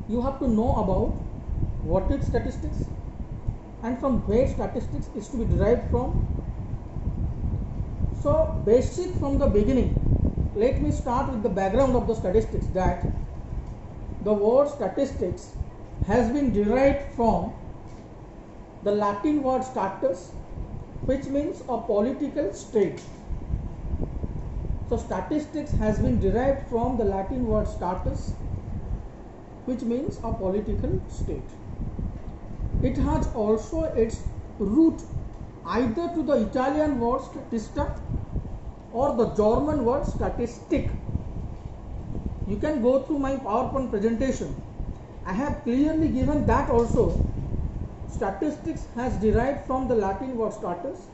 you have to know about what is statistics and from where statistics is to be derived from. So basic from the beginning, let me start with the background of the statistics, that the word statistics has been derived from the Latin word status, which means a political state. So statistics has been derived from the Latin word status, which means a political state. It has also its root either to the Italian word statista or the German word statistic. You can go through my PowerPoint presentation. I have clearly given that also. Statistics has derived from the Latin word status,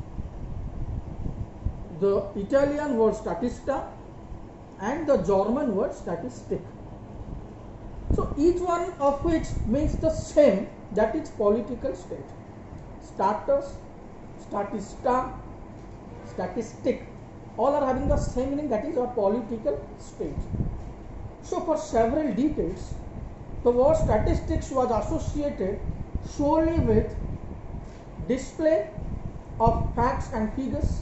the Italian word statista, and the German word statistic. So each one of which means the same, that is political state. Status, statista, statistic, all are having the same meaning, that is a political state. So for several decades, the word statistics was associated solely with display of facts and figures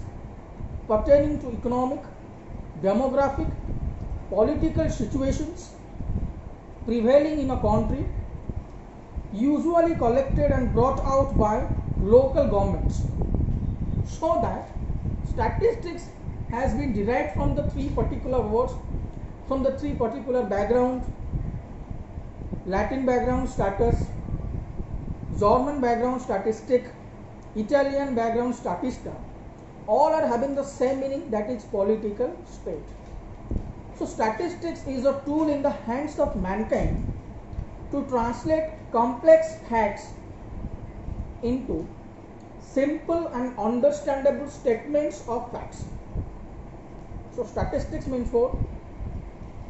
pertaining to economic, demographic, political situations prevailing in a country, usually collected and brought out by local governments. So that statistics has been derived from the three particular words, from the three particular backgrounds: Latin background status, German background statistic, Italian background statista. All are having the same meaning, that is political state. So statistics is a tool in the hands of mankind to translate complex facts into simple and understandable statements of facts. So statistics means what?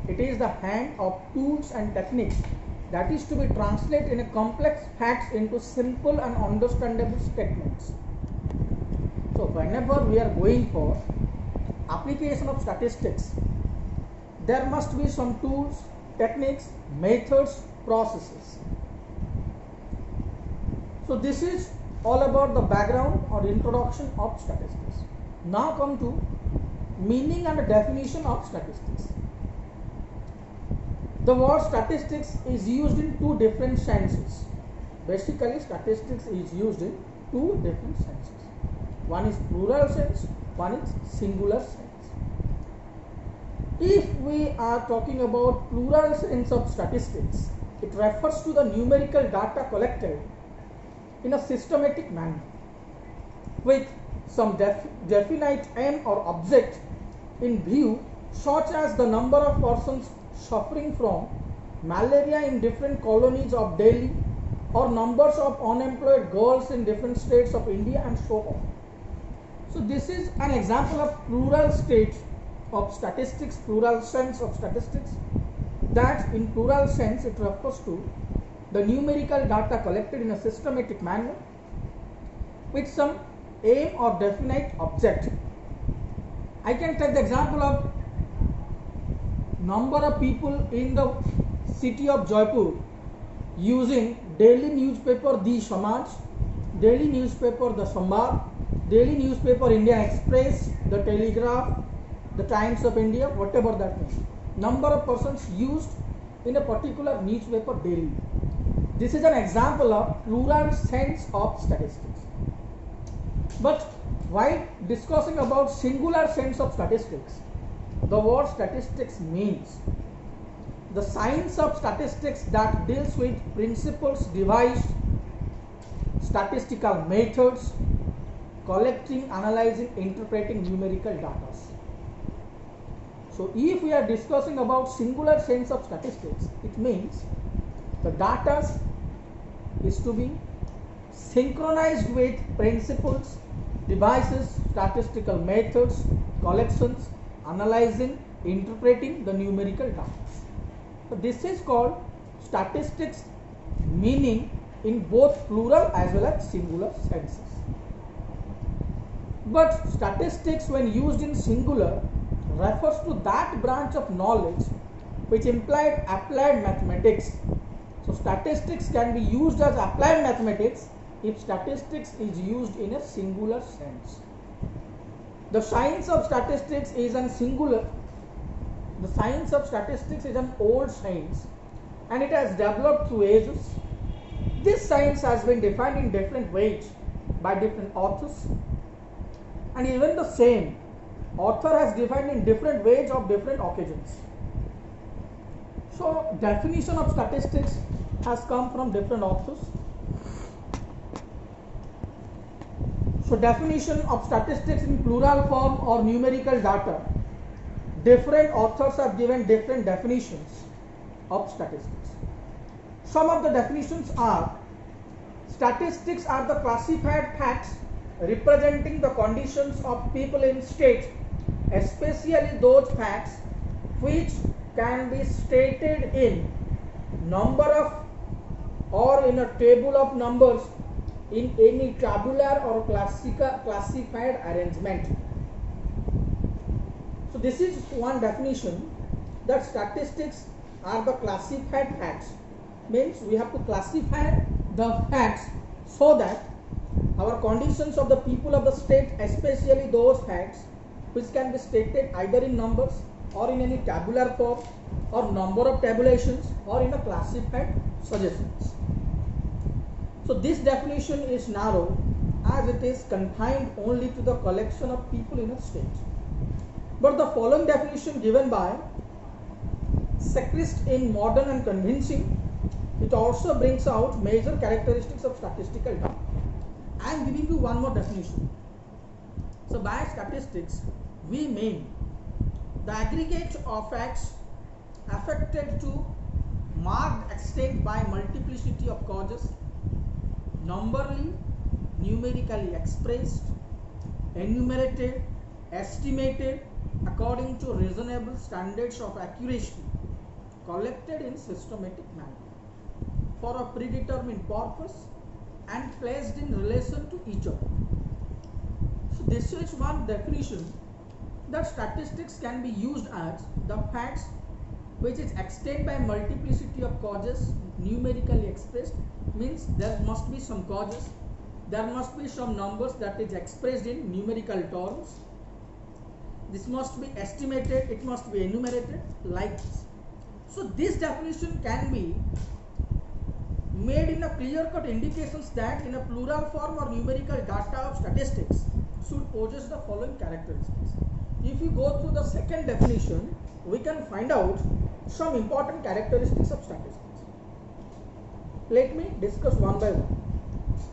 It is the hand of tools and techniques that is to be translated in a complex facts into simple and understandable statements. So whenever we are going for application of statistics, there must be some tools, techniques, methods, processes. So this is all about the background or introduction of statistics. Now come to meaning and definition of statistics. The word statistics is used in two different senses. Basically, statistics is used in two different senses. One is plural sense, one is singular sense. If we are talking about plural sense of statistics, it refers to the numerical data collected in a systematic manner with some definite aim or object in view, such as the number of persons suffering from malaria in different colonies of Delhi, or numbers of unemployed girls in different states of India, and so on. So this is an example of plural state of statistics, plural sense of statistics, that in plural sense it refers to the numerical data collected in a systematic manner with some aim or definite object. I can take the example of number of people in the city of Jaipur using daily newspaper The Samaj, daily newspaper The Sambad, daily newspaper Indian Express, The Telegraph, The Times of India, whatever that means. Number of persons used in a particular newspaper daily. This is an example of plural sense of statistics. But while discussing about singular sense of statistics, the word statistics means the science of statistics that deals with principles devised, statistical methods, collecting, analyzing, interpreting numerical data. So if we are discussing about singular sense of statistics, it means the data is to be synchronized with principles, devices, statistical methods, collections, analyzing, interpreting the numerical data. So this is called statistics, meaning in both plural as well as singular senses. But statistics, when used in singular, refers to that branch of knowledge which implied applied mathematics. So statistics can be used as applied mathematics if statistics is used in a singular sense. The science of statistics is an singular. The science of statistics is an old science and it has developed through ages. This science has been defined in different ways by different authors, and even the same author has defined in different ways of different occasions. So definition of statistics has come from different authors. So definition of statistics in plural form or numerical data. Different authors have given different definitions of statistics. Some of the definitions are: statistics are the classified facts representing the conditions of people in states, especially those facts which can be stated in number of or in a table of numbers in any tabular or classified arrangement. So this is one definition, that statistics are the classified facts. Means we have to classify the facts so that our conditions of the people of the state, especially those facts which can be stated either in numbers or in any tabular form or number of tabulations or in a classified suggestions. So this definition is narrow as it is confined only to the collection of people in a state. But the following definition given by Sechrist in Modern and Convincing, it also brings out major characteristics of statistical data. I am giving you one more definition. So by statistics we mean the aggregate of facts affected to marked extent by multiplicity of causes, numberly, numerically expressed, enumerated, estimated according to reasonable standards of accuracy, collected in systematic manner for a predetermined purpose and placed in relation to each other. So this is one definition, that statistics can be used as the facts which is extended by multiplicity of causes, numerically expressed, means there must be some causes, there must be some numbers that is expressed in numerical terms, this must be estimated, it must be enumerated, like this. So this definition can be made in a clear-cut indications that in a plural form or numerical data of statistics should possess the following characteristics. If you go through the second definition, we can find out some important characteristics of statistics. Let me discuss one by one.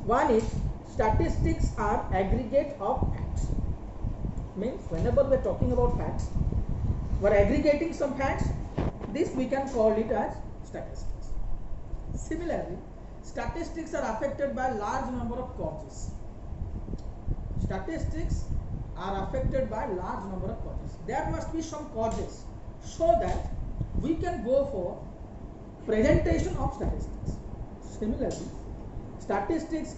One is statistics are aggregate of facts. Means whenever we are talking about facts, we are aggregating some facts. This we can call it as statistics. Similarly, statistics are affected by a large number of causes. Statistics are affected by a large number of causes. There must be some causes so that we can go for presentation of statistics. Similarly, statistics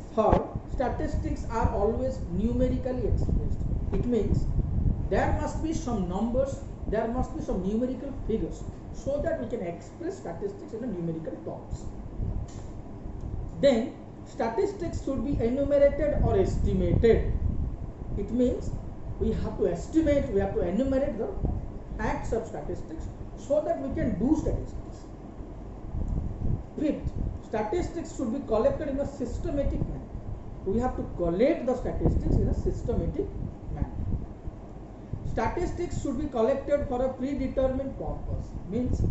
are always numerically expressed. It means there must be some numbers, there must be some numerical figures so that we can express statistics in a numerical terms. Then statistics should be enumerated or estimated. It means we have to estimate, we have to enumerate the facts of statistics so that we can do statistics. Fifth, statistics should be collected in a systematic manner. We have to collect the statistics in a systematic manner. Statistics should be collected for a predetermined purpose. Means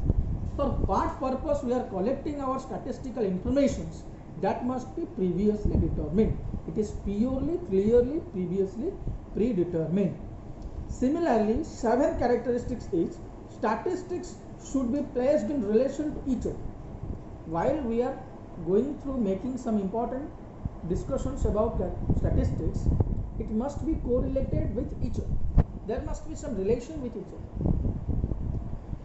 for what purpose we are collecting our statistical informations, that must be previously determined. It is purely, clearly, previously predetermined. Similarly, seventh characteristics is statistics should be placed in relation to each other. While we are going through making some important discussions about statistics, it must be correlated with each other. There must be some relation with each other.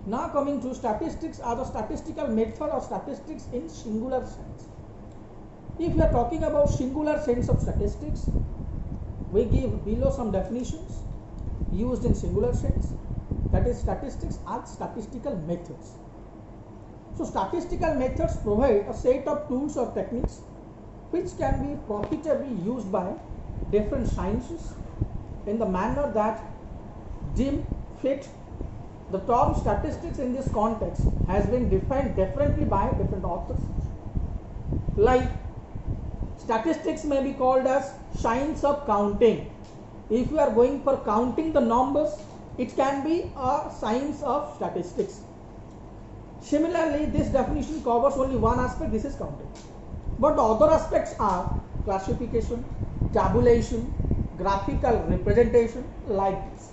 Now coming to statistics are the statistical method or statistics in singular sense. If we are talking about singular sense of statistics, we give below some definitions used in singular sense. That is, statistics are statistical methods. So statistical methods provide a set of tools or techniques which can be profitably used by different sciences in the manner that deem fit. The term statistics in this context has been defined differently by different authors. Like statistics may be called as science of counting. If you are going for counting the numbers, it can be a science of statistics. Similarly, this definition covers only one aspect, this is counting. But the other aspects are classification, tabulation, graphical representation, like this.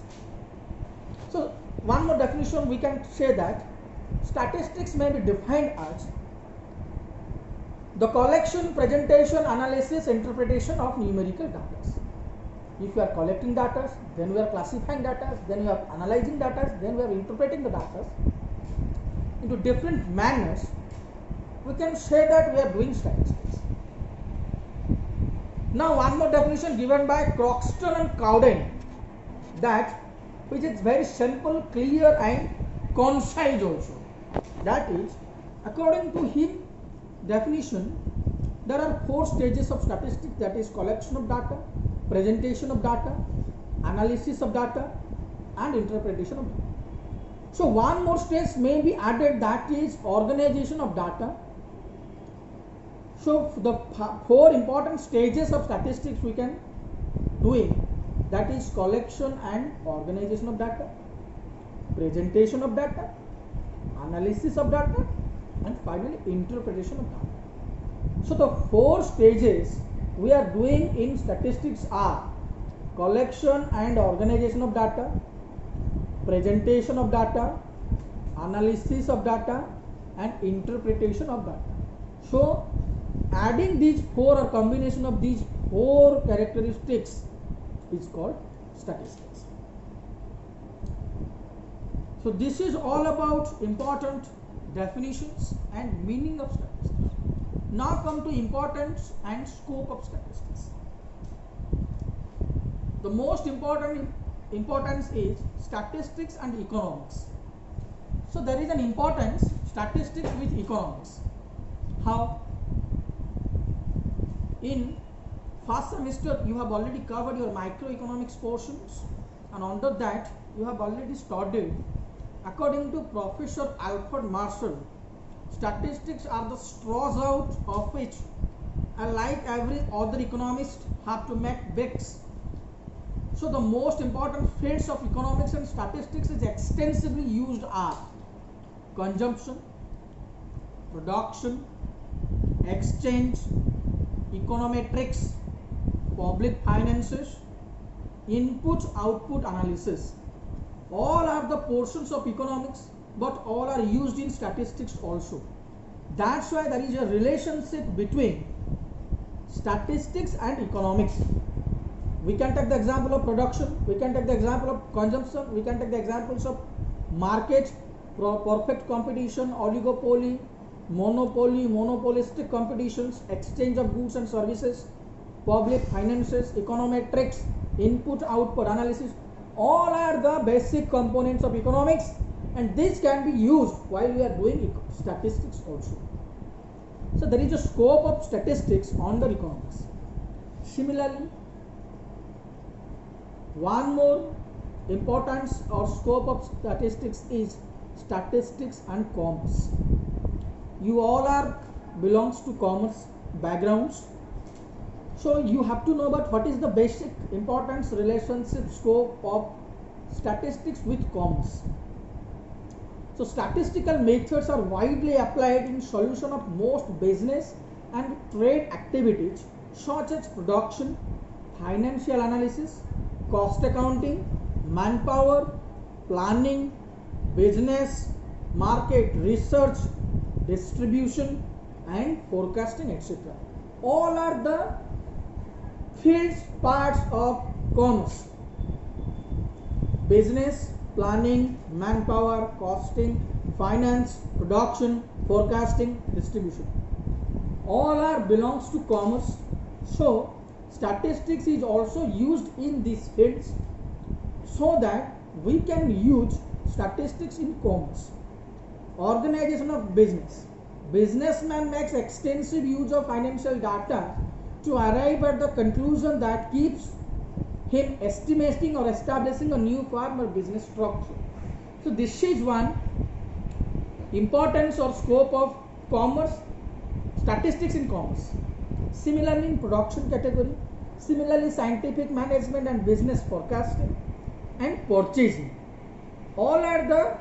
So, one more definition we can say that statistics may be defined as the collection, presentation, analysis, interpretation of numerical data. If you are collecting data, then we are classifying data, then you are analyzing data, then we are interpreting the data into different manners, we can say that we are doing statistics. Now one more definition given by Croxton and Cowden, that which is very simple, clear and concise also. That is, according to his definition, there are 4 stages of statistics, that is collection of data, presentation of data, analysis of data and interpretation of data. So one more stage may be added, that is organization of data. So the 4 important stages of statistics we can do it, that is collection and organization of data, presentation of data, analysis of data and finally interpretation of data. So the 4 stages we are doing in statistics are collection and organization of data, presentation of data, analysis of data and interpretation of data. So adding these 4 or combination of these 4 characteristics is called statistics. So this is all about important definitions and meaning of statistics. Now come to importance and scope of statistics. The most importance is statistics and economics. So there is an importance statistics with economics. How? In first semester you have already covered your microeconomics portions, and under that you have already studied, according to Professor Alfred Marshall, statistics are the straws out of which, like every other economist, have to make bets. So the most important fields of economics and statistics is extensively used are consumption, production, exchange, econometrics, public finances, input-output analysis. All are the portions of economics, but all are used in statistics also. That's why there is a relationship between statistics and economics. We can take the example of production, we can take the example of consumption, we can take the examples of market, perfect competition, oligopoly, monopoly, monopolistic competitions, exchange of goods and services, public finances, econometrics, input-output analysis. All are the basic components of economics, and this can be used while we are doing statistics also. So there is a scope of statistics under economics. Similarly, one more importance or scope of statistics is statistics and commerce. You all are belongs to commerce backgrounds, so you have to know about what is the basic importance, relationship, scope of statistics with commerce. So statistical methods are widely applied in solution of most business and trade activities such as production, financial analysis, cost accounting, manpower, planning, business, market research, distribution and forecasting, etc. All are the fields, parts of commerce. Business, planning, manpower, costing, finance, production, forecasting, distribution. All are belongs to commerce. So statistics is also used in these fields, so that we can use statistics in commerce. Organization of business. Businessman makes extensive use of financial data to arrive at the conclusion that keeps him estimating or establishing a new firm or business structure. So this is one importance or scope of commerce, statistics in commerce. Similarly in production category, similarly scientific management and business forecasting and purchasing. All are the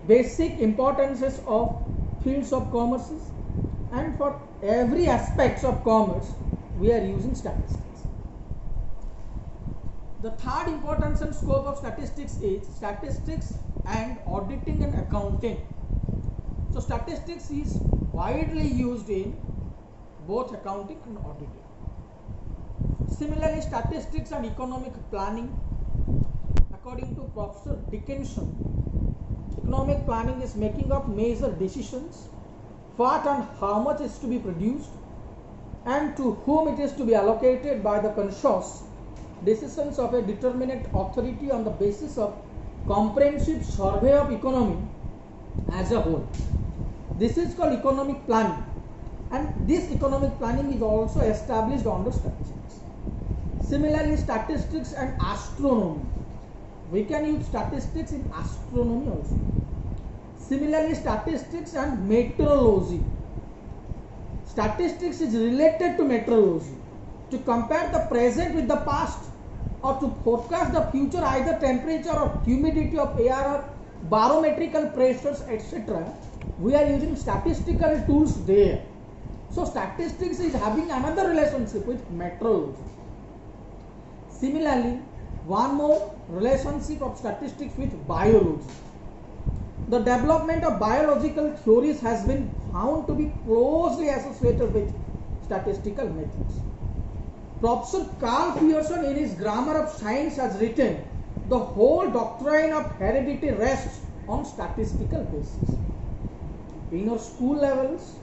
basic importances of fields of commerces, and for every aspects of commerce we are using statistics. The third importance and scope of statistics is statistics and auditing and accounting. So statistics is widely used in both accounting and auditing. Similarly, statistics and economic planning. According to Professor Dickinson, economic planning is making of major decisions, what and how much is to be produced and to whom it is to be allocated by the conscious decisions of a determinate authority on the basis of comprehensive survey of economy as a whole. This is called economic planning, and this economic planning is also established under statistics. Similarly, statistics and astronomy. We can use statistics in astronomy also. Similarly, statistics and meteorology. Statistics is related to meteorology. To compare the present with the past or to forecast the future, either temperature or humidity of air or barometrical pressures, etc., we are using statistical tools there. So statistics is having another relationship with meteorology. Similarly, one more relationship of statistics with biology. The development of biological theories has been found to be closely associated with statistical methods. Professor Carl Pearson in his Grammar of Science has written, the whole doctrine of heredity rests on statistical basis. In your school levels,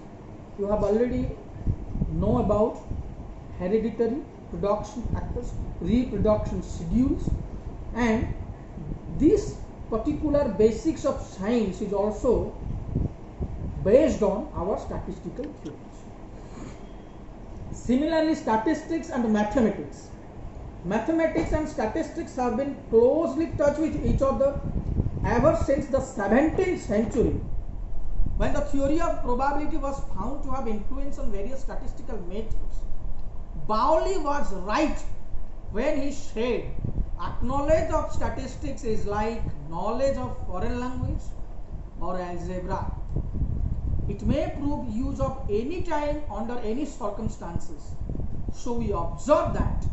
you have already know about hereditary production factors, reproduction schedules, and this particular basics of science is also based on our statistical theories. Similarly, statistics and mathematics. Mathematics and statistics have been closely touched with each other ever since the 17th century, when the theory of probability was found to have influence on various statistical methods. Pauli was right when he said, knowledge of statistics is like knowledge of foreign language or algebra. It may prove use of any time under any circumstances. So we observe that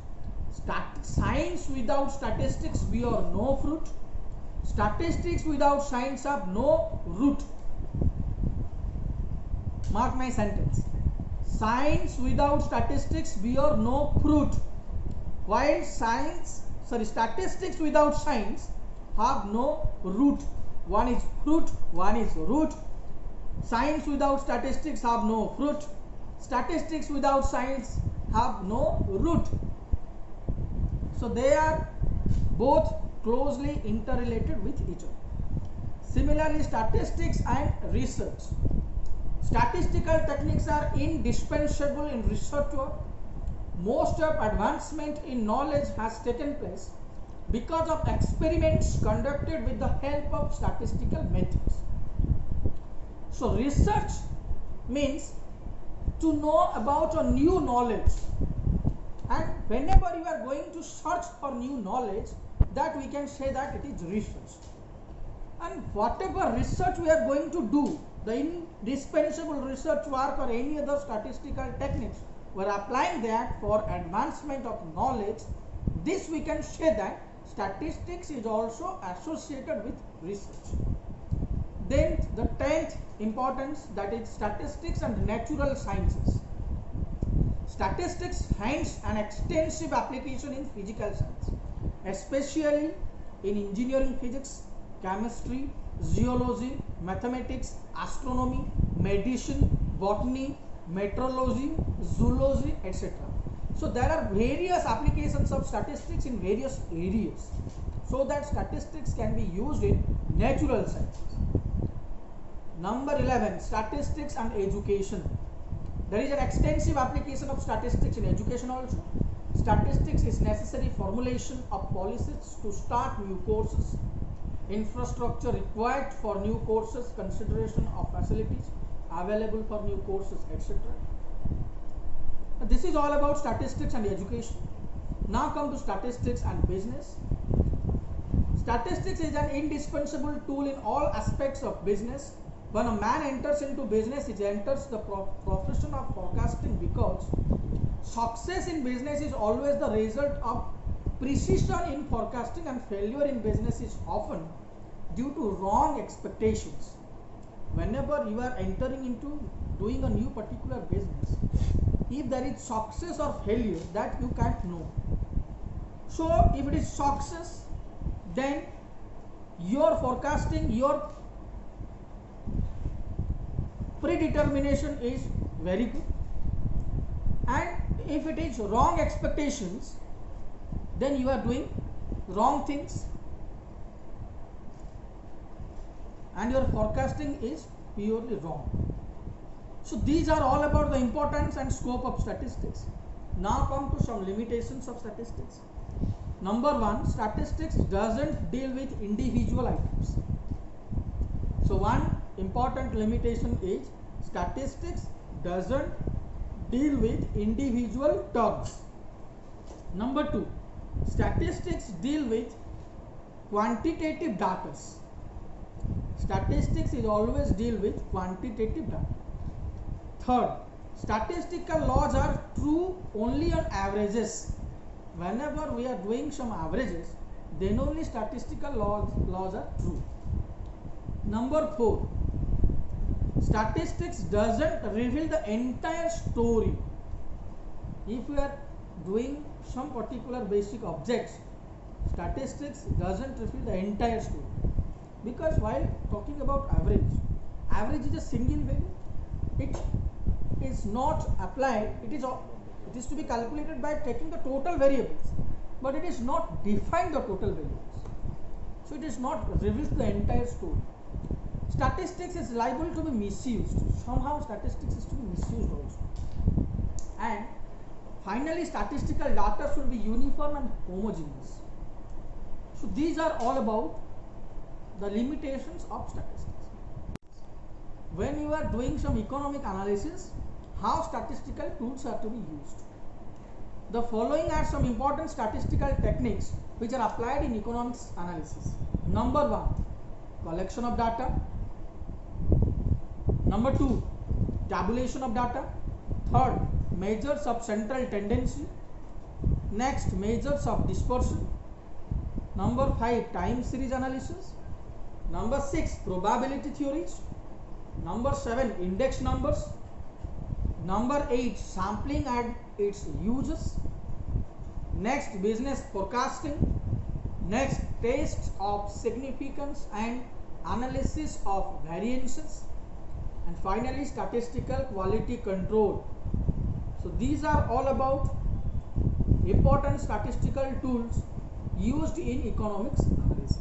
science without statistics bear no fruit. Statistics without science have no root. Mark my sentence. Science without statistics bear no fruit, while statistics without science have no root. One is fruit, one is root. Science without statistics have no fruit. Statistics without science have no root. So they are both closely interrelated with each other. Similarly, statistics and research. Statistical techniques are indispensable in research work. Most of advancement in knowledge has taken place because of experiments conducted with the help of statistical methods. So research means to know about a new knowledge, and whenever you are going to search for new knowledge, that we can say that it is research. And whatever research we are going to do, the indispensable research work or any other statistical techniques, we are applying that for advancement of knowledge. This we can say that statistics is also associated with research. Then the 10th importance, that is statistics and natural sciences. Statistics finds an extensive application in physical science, especially in engineering physics, chemistry, zoology, mathematics, astronomy, medicine, botany, meteorology, zoology, etc. So there are various applications of statistics in various areas, so that statistics can be used in natural sciences. Number 11, statistics and education. There is an extensive application of statistics in education also. Statistics is necessary formulation of policies to start new courses, infrastructure required for new courses, consideration of facilities available for new courses, etc. This is all about statistics and education. Now come to statistics and business. Statistics is an indispensable tool in all aspects of business. When a man enters into business, he enters the profession of forecasting because success in business is always the result of precision in forecasting, and failure in business is often due to wrong expectations. Whenever you are entering into doing a new particular business, if there is success or failure, that you can't know. So if it is success, then your forecasting, your predetermination is very good, and if it is wrong expectations, then you are doing wrong things and your forecasting is purely wrong. So these are all about the importance and scope of statistics. Now come to some limitations of statistics. Number 1, statistics doesn't deal with individual items. So one important limitation is statistics doesn't deal with individual terms. Number 2, statistics deal with quantitative data. Statistics is always deal with quantitative data. Third, statistical laws are true only on averages. Whenever we are doing some averages, then only statistical laws are true. Number 4, statistics doesn't reveal the entire story. If we are doing some particular basic objects, statistics doesn't reveal the entire story, because while talking about average is a single value. It is not applied, it is to be calculated by taking the total variables, but it is not defined the total variables, so it is not reveals the entire story. Statistics is liable to be misused. Somehow statistics is to be misused also. And finally, statistical data should be uniform and homogeneous. So these are all about the limitations of statistics. When you are doing some economic analysis, how statistical tools are to be used. The following are some important statistical techniques which are applied in economics analysis. Number 1, collection of data. Number 2, tabulation of data. Third, measures of central tendency. Next, measures of dispersion. Number 5, time series analysis. Number 6, probability theories. Number 7, index numbers. Number 8, sampling and its uses. Next, business forecasting. Next, tests of significance and analysis of variances. And finally, statistical quality control. So these are all about important statistical tools used in economics analysis.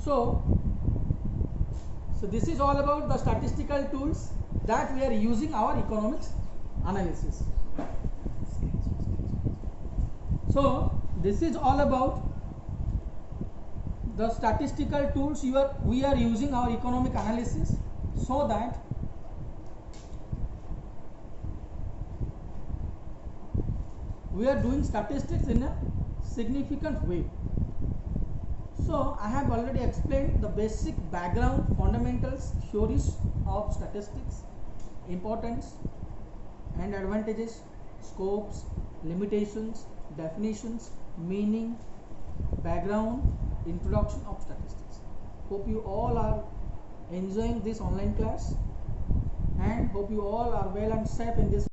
So this is all about the statistical tools that we are using our economics analysis. So this is all about the statistical tools we are using our economic analysis, so that we are doing statistics in a significant way. So I have already explained the basic background, fundamentals, theories of statistics, importance and advantages, scopes, limitations, definitions, meaning, background, introduction of statistics. Hope you all are enjoying this online class, and hope you all are well and safe in this